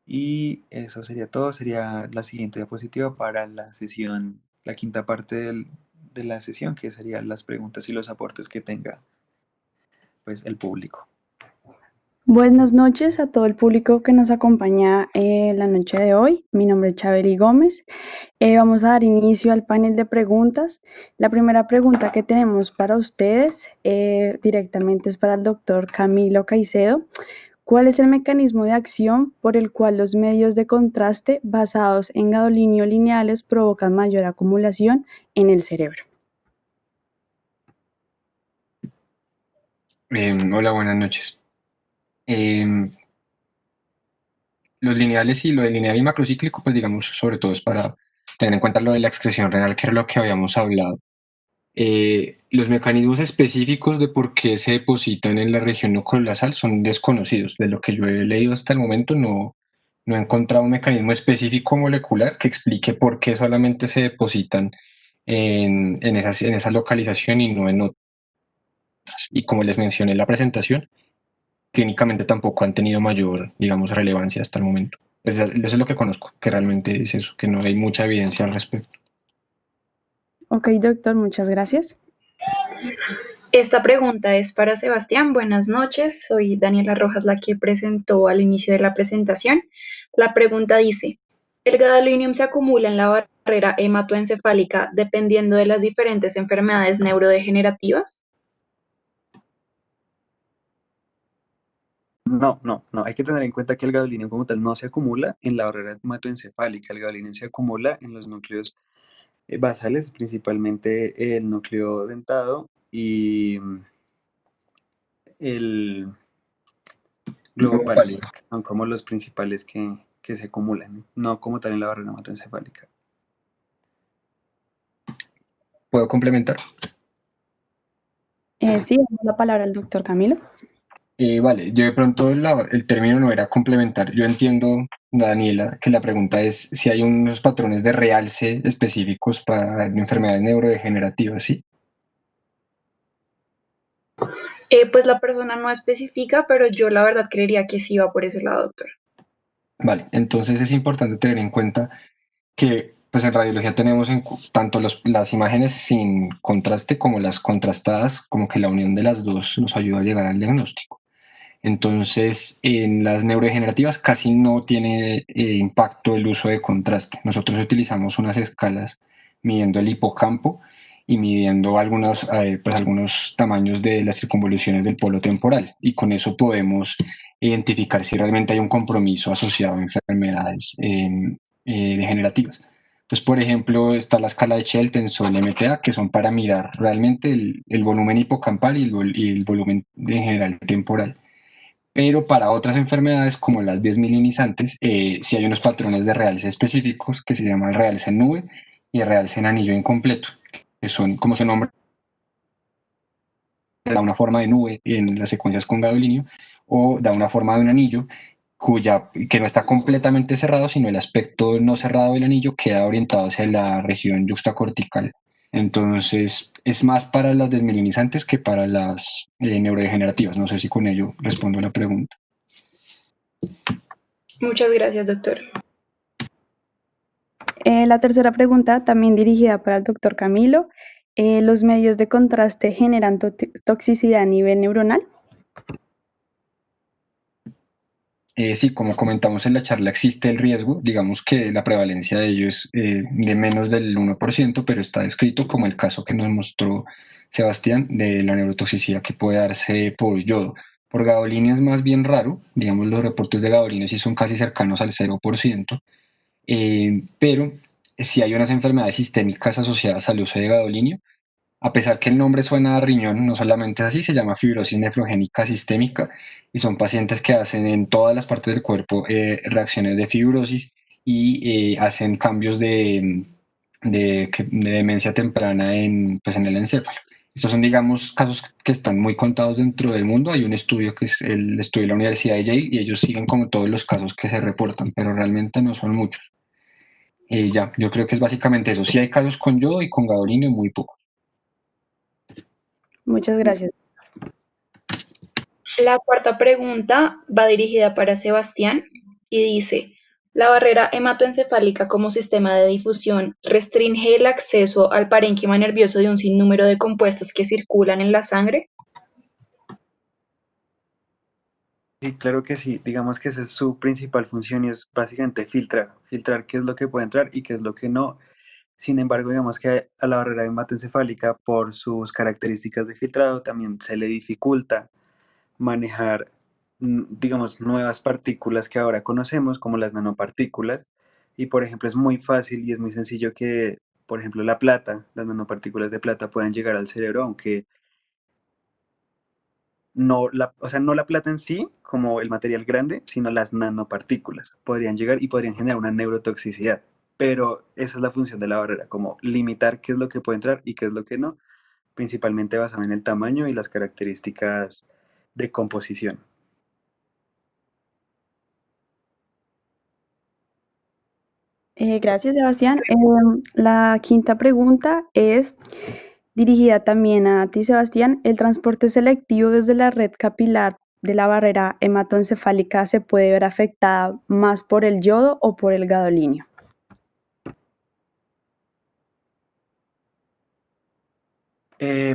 y eso sería todo. Sería la siguiente diapositiva para la sesión, la quinta parte de la sesión, que serían las preguntas y los aportes que tenga pues el público. Buenas noches a todo el público que nos acompaña la noche de hoy. Mi nombre es Chabeli Gómez. Vamos a dar inicio al panel de preguntas. La primera pregunta que tenemos para ustedes directamente es para el doctor Camilo Caicedo. ¿Cuál es el mecanismo de acción por el cual los medios de contraste basados en gadolinio lineales provocan mayor acumulación en el cerebro? Hola, buenas noches. Los lineales y lo de lineal y macrocíclico, pues digamos, sobre todo es para tener en cuenta lo de la excreción renal, que era lo que habíamos hablado. Los mecanismos específicos de por qué se depositan en la región nucleosal son desconocidos. De lo que yo he leído hasta el momento, no he encontrado un mecanismo específico molecular que explique por qué solamente se depositan en esa localización y no en otras. Y como les mencioné en la presentación, clínicamente tampoco han tenido mayor, digamos, relevancia hasta el momento. Eso es lo que conozco, que realmente es eso, que no hay mucha evidencia al respecto. Ok, doctor, muchas gracias. Esta pregunta es para Sebastián. Buenas noches, soy Daniela Rojas, la que presentó al inicio de la presentación. La pregunta dice, ¿el gadolinium se acumula en la barrera hematoencefálica dependiendo de las diferentes enfermedades neurodegenerativas? No, hay que tener en cuenta que el gadolinium como tal no se acumula en la barrera hematoencefálica. El gadolinium se acumula en los núcleos basales, principalmente el núcleo dentado y el globo pálido, que son como los principales que se acumulan, no como tal en la barrera hematoencefálica. ¿Puedo complementar? Sí, damos la palabra al doctor Camilo. Vale, yo de pronto el término no era complementar. Yo entiendo, Daniela, que la pregunta es si hay unos patrones de realce específicos para enfermedades neurodegenerativas, ¿sí? Pues la persona no especifica, pero yo la verdad creería que sí va por ese lado, doctor. Vale, entonces es importante tener en cuenta que pues en radiología tenemos tanto las imágenes sin contraste como las contrastadas, como que la unión de las dos nos ayuda a llegar al diagnóstico. Entonces, en las neurodegenerativas casi no tiene impacto el uso de contraste. Nosotros utilizamos unas escalas midiendo el hipocampo y midiendo algunos tamaños de las circunvoluciones del polo temporal. Y con eso podemos identificar si realmente hay un compromiso asociado a enfermedades degenerativas. Entonces, por ejemplo, está la escala de Shelton o el MTA, que son para mirar realmente el volumen hipocampal y el volumen en general temporal. Pero para otras enfermedades como las desmielinizantes, sí hay unos patrones de realce específicos que se llaman realce en nube y realce en anillo incompleto, que son, como su nombre, da una forma de nube en las secuencias con gadolinio o da una forma de un anillo que no está completamente cerrado, sino el aspecto no cerrado del anillo queda orientado hacia la región yuxtacortical. Entonces, es más para las desmielinizantes que para las neurodegenerativas. No sé si con ello respondo a la pregunta. Muchas gracias, doctor. La tercera pregunta, también dirigida para el doctor Camilo. ¿Los medios de contraste generan toxicidad a nivel neuronal? Sí, como comentamos en la charla, existe el riesgo, digamos que la prevalencia de ello es de menos del 1%, pero está descrito como el caso que nos mostró Sebastián de la neurotoxicidad que puede darse por yodo. Por gadolinio es más bien raro, digamos los reportes de gadolinio sí son casi cercanos al 0%, pero sí hay unas enfermedades sistémicas asociadas al uso de gadolinio. A pesar que el nombre suena a riñón, no solamente es así, se llama fibrosis nefrogénica sistémica y son pacientes que hacen en todas las partes del cuerpo reacciones de fibrosis y hacen cambios de demencia temprana pues en el encéfalo. Estos son, digamos, casos que están muy contados dentro del mundo. Hay un estudio que es el estudio de la Universidad de Yale y ellos siguen como todos los casos que se reportan, pero realmente no son muchos. Yo creo que es básicamente eso. Sí hay casos con yodo y con gadolinio, muy pocos. Muchas gracias. La cuarta pregunta va dirigida para Sebastián y dice, ¿la barrera hematoencefálica como sistema de difusión restringe el acceso al parénquima nervioso de un sinnúmero de compuestos que circulan en la sangre? Sí, claro que sí. Digamos que esa es su principal función y es básicamente filtrar qué es lo que puede entrar y qué es lo que no. Sin embargo, digamos que a la barrera hematoencefálica, por sus características de filtrado, también se le dificulta manejar, digamos, nuevas partículas que ahora conocemos, como las nanopartículas. Y, por ejemplo, es muy fácil y es muy sencillo que, por ejemplo, la plata, las nanopartículas de plata puedan llegar al cerebro, aunque no la, o sea, no la plata en sí, como el material grande, sino las nanopartículas. Podrían llegar y podrían generar una neurotoxicidad. Pero esa es la función de la barrera, como limitar qué es lo que puede entrar y qué es lo que no, principalmente basado en el tamaño y las características de composición. Gracias, Sebastián. La quinta pregunta es dirigida también a ti, Sebastián. ¿El transporte selectivo desde la red capilar de la barrera hematoencefálica se puede ver afectada más por el yodo o por el gadolinio?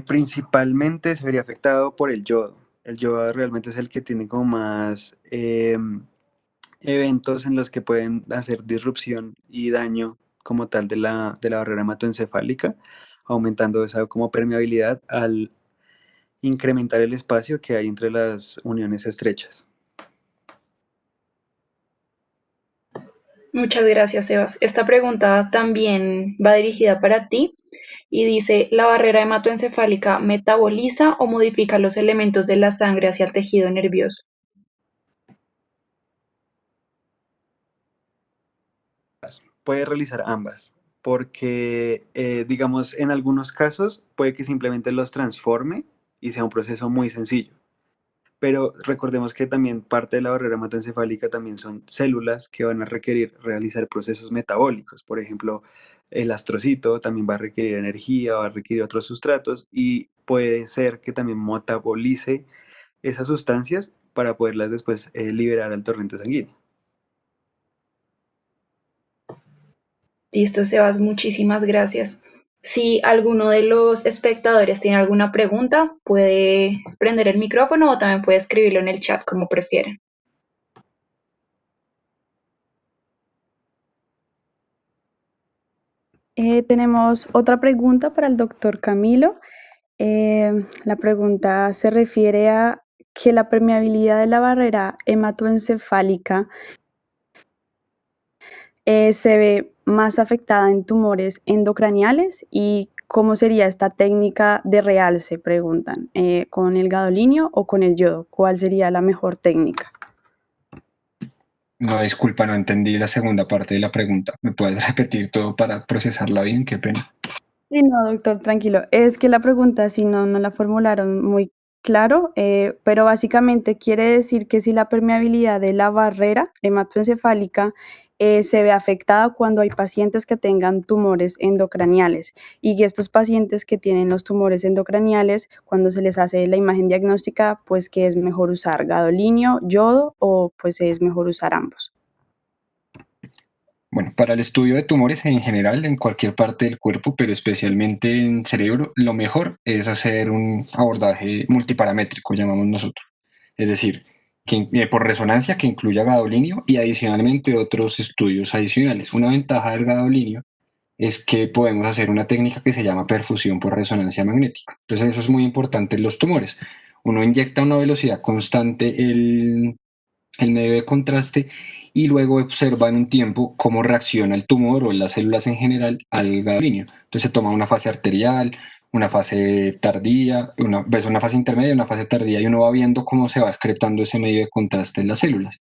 Principalmente se vería afectado por el yodo. El yodo realmente es el que tiene como más eventos en los que pueden hacer disrupción y daño como tal de la barrera hematoencefálica, aumentando esa como permeabilidad al incrementar el espacio que hay entre las uniones estrechas. Muchas gracias, Sebas. Esta pregunta también va dirigida para ti y dice, ¿la barrera hematoencefálica metaboliza o modifica los elementos de la sangre hacia el tejido nervioso? Puede realizar ambas, porque digamos en algunos casos puede que simplemente los transforme y sea un proceso muy sencillo. Pero recordemos que también parte de la barrera hematoencefálica también son células que van a requerir realizar procesos metabólicos. Por ejemplo, el astrocito también va a requerir energía, va a requerir otros sustratos y puede ser que también metabolice esas sustancias para poderlas después liberar al torrente sanguíneo. Listo, Sebas, muchísimas gracias. Si alguno de los espectadores tiene alguna pregunta, puede prender el micrófono o también puede escribirlo en el chat, como prefieran. Tenemos otra pregunta para el doctor Camilo. La pregunta se refiere a que la permeabilidad de la barrera hematoencefálica se ve más afectada en tumores endocraniales y cómo sería esta técnica de realce, preguntan, ¿con el gadolinio o con el yodo? ¿Cuál sería la mejor técnica? No, disculpa, no entendí la segunda parte de la pregunta. ¿Me puedes repetir todo para procesarla bien? Qué pena. Sí, no, doctor, tranquilo. Es que la pregunta, si no, no la formularon muy claro, pero básicamente quiere decir que si la permeabilidad de la barrera hematoencefálica se ve afectada cuando hay pacientes que tengan tumores endocraniales y que estos pacientes que tienen los tumores endocraniales, cuando se les hace la imagen diagnóstica, pues que es mejor usar gadolinio, yodo o pues es mejor usar ambos. Bueno, para el estudio de tumores en general, en cualquier parte del cuerpo, pero especialmente en cerebro, lo mejor es hacer un abordaje multiparamétrico, llamamos nosotros. Es decir, por resonancia que incluya gadolinio y adicionalmente otros estudios adicionales. Una ventaja del gadolinio es que podemos hacer una técnica que se llama perfusión por resonancia magnética. Entonces eso es muy importante en los tumores. Uno inyecta a una velocidad constante el medio de contraste y luego observa en un tiempo cómo reacciona el tumor o las células en general al gadolinio. Entonces se toma una fase arterial, una fase tardía, una fase intermedia, una fase tardía y uno va viendo cómo se va excretando ese medio de contraste en las células.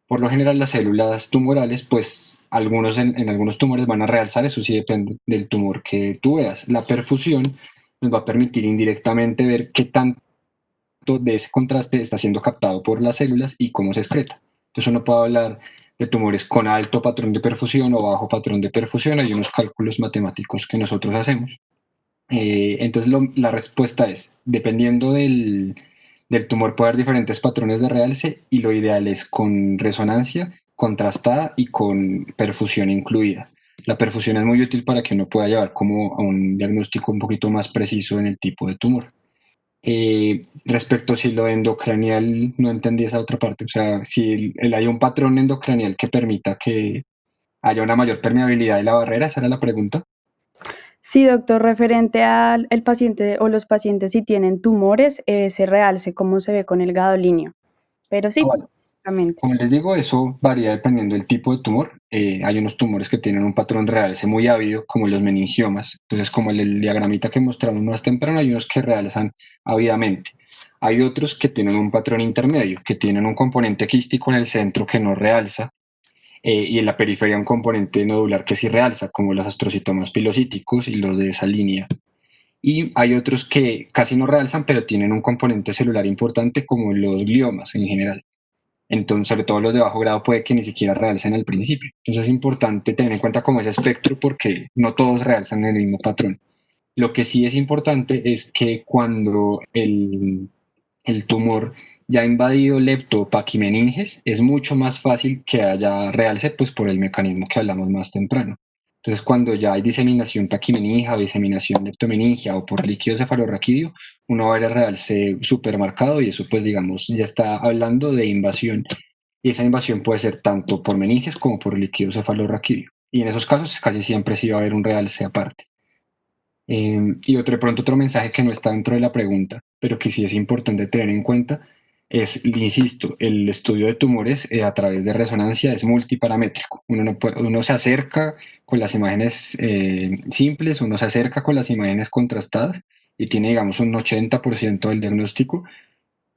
Por lo general las células tumorales, pues en algunos tumores van a realzar, eso sí depende del tumor que tú veas. La perfusión nos va a permitir indirectamente ver qué tanto de ese contraste está siendo captado por las células y cómo se excreta. Entonces uno puede hablar de tumores con alto patrón de perfusión o bajo patrón de perfusión, hay unos cálculos matemáticos que nosotros hacemos. Entonces la respuesta es, dependiendo del Del tumor puede haber diferentes patrones de realce y lo ideal es con resonancia contrastada y con perfusión incluida. La perfusión es muy útil para que uno pueda llevar como a un diagnóstico un poquito más preciso en el tipo de tumor. Respecto a si lo endocranial, no entendí esa otra parte. O sea, si hay un patrón endocranial que permita que haya una mayor permeabilidad de la barrera, esa era la pregunta. Sí, doctor, referente al el paciente o los pacientes si tienen tumores, se realce como se ve con el gadolíneo. Pero sí, Vale. exactamente. Como les digo, eso varía dependiendo del tipo de tumor. Hay unos tumores que tienen un patrón de realce muy ávido, como los meningiomas. Entonces, como el diagramita que mostramos más temprano, hay unos que realzan ávidamente. Hay otros que tienen un patrón intermedio, que tienen un componente quístico en el centro que no realza, y en la periferia un componente nodular que sí realza, como los astrocitomas pilocíticos y los de esa línea. Y hay otros que casi no realzan, pero tienen un componente celular importante, como los gliomas en general. Entonces, sobre todo los de bajo grado puede que ni siquiera realcen al principio. Entonces es importante tener en cuenta como ese espectro porque no todos realzan en el mismo patrón. Lo que sí es importante es que cuando el tumor ya ha invadido leptopaquimeninges, es mucho más fácil que haya realce pues por el mecanismo que hablamos más temprano. Entonces, cuando ya hay diseminación paquimeningia o diseminación leptomeningia o por líquido cefalorraquídeo, uno va a ver el realce supermarcado y eso pues digamos ya está hablando de invasión. Y esa invasión puede ser tanto por meninges como por líquido cefalorraquídeo. Y en esos casos casi siempre sí va a haber un realce aparte. Y de pronto otro mensaje que no está dentro de la pregunta, pero que sí es importante tener en cuenta, es, insisto, el estudio de tumores a través de resonancia es multiparamétrico. Uno se acerca con las imágenes simples, uno se acerca con las imágenes contrastadas y tiene, digamos, un 80% del diagnóstico,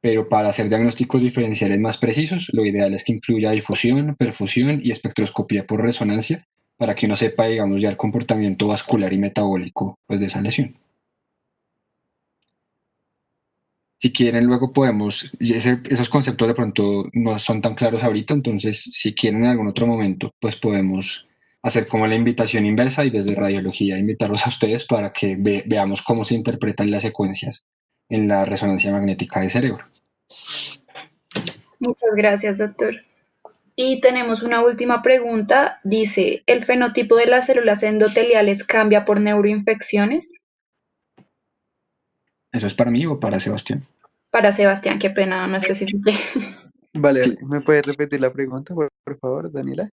pero para hacer diagnósticos diferenciales más precisos, lo ideal es que incluya difusión, perfusión y espectroscopía por resonancia para que uno sepa, digamos, ya el comportamiento vascular y metabólico pues, de esa lesión. Si quieren, luego podemos, esos conceptos de pronto no son tan claros ahorita, entonces si quieren en algún otro momento, pues podemos hacer como la invitación inversa y desde radiología invitarlos a ustedes para que veamos cómo se interpretan las secuencias en la resonancia magnética del cerebro. Muchas gracias, doctor. Y tenemos una última pregunta. Dice, ¿el fenotipo de las células endoteliales cambia por neuroinfecciones? ¿Eso es para mí o para Sebastián? Para Sebastián, qué pena, no especifique. Vale, Sí. ¿me puedes repetir la pregunta, por favor, Daniela?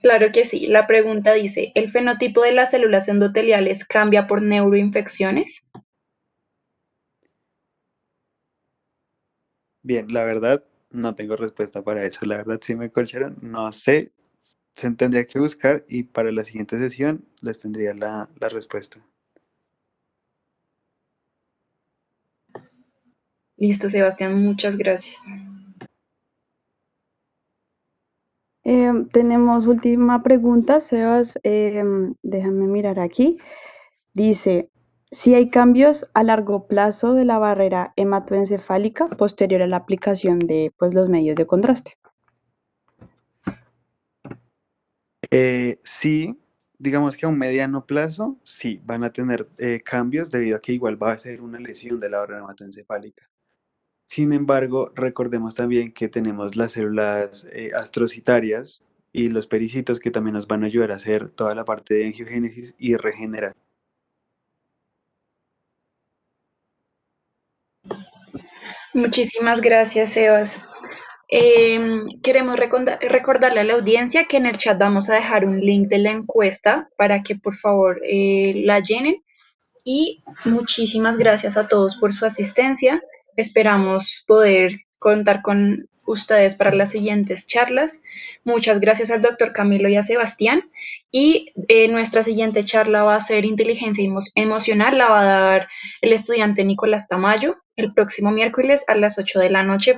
Claro que sí. La pregunta dice, ¿el fenotipo de las células endoteliales cambia por neuroinfecciones? Bien, la verdad, no tengo respuesta para eso. La verdad, sí me corcharon. No sé, se tendría que buscar y para la siguiente sesión les tendría la respuesta. Listo, Sebastián, muchas gracias. Tenemos última pregunta, Sebas. Déjame mirar aquí. Dice, si hay cambios a largo plazo de la barrera hematoencefálica posterior a la aplicación de pues, los medios de contraste. Sí, digamos que a un mediano plazo, sí, van a tener cambios debido a que igual va a ser una lesión de la barrera hematoencefálica. Sin embargo, recordemos también que tenemos las células astrocitarias y los pericitos que también nos van a ayudar a hacer toda la parte de angiogénesis y regeneración. Muchísimas gracias, Sebas. Queremos recordarle a la audiencia que en el chat vamos a dejar un link de la encuesta para que por favor la llenen. Y muchísimas gracias a todos por su asistencia. Esperamos poder contar con ustedes para las siguientes charlas. Muchas gracias al doctor Camilo y a Sebastián. Y nuestra siguiente charla va a ser inteligencia emocional. La va a dar el estudiante Nicolás Tamayo el próximo miércoles a las 8 de la noche.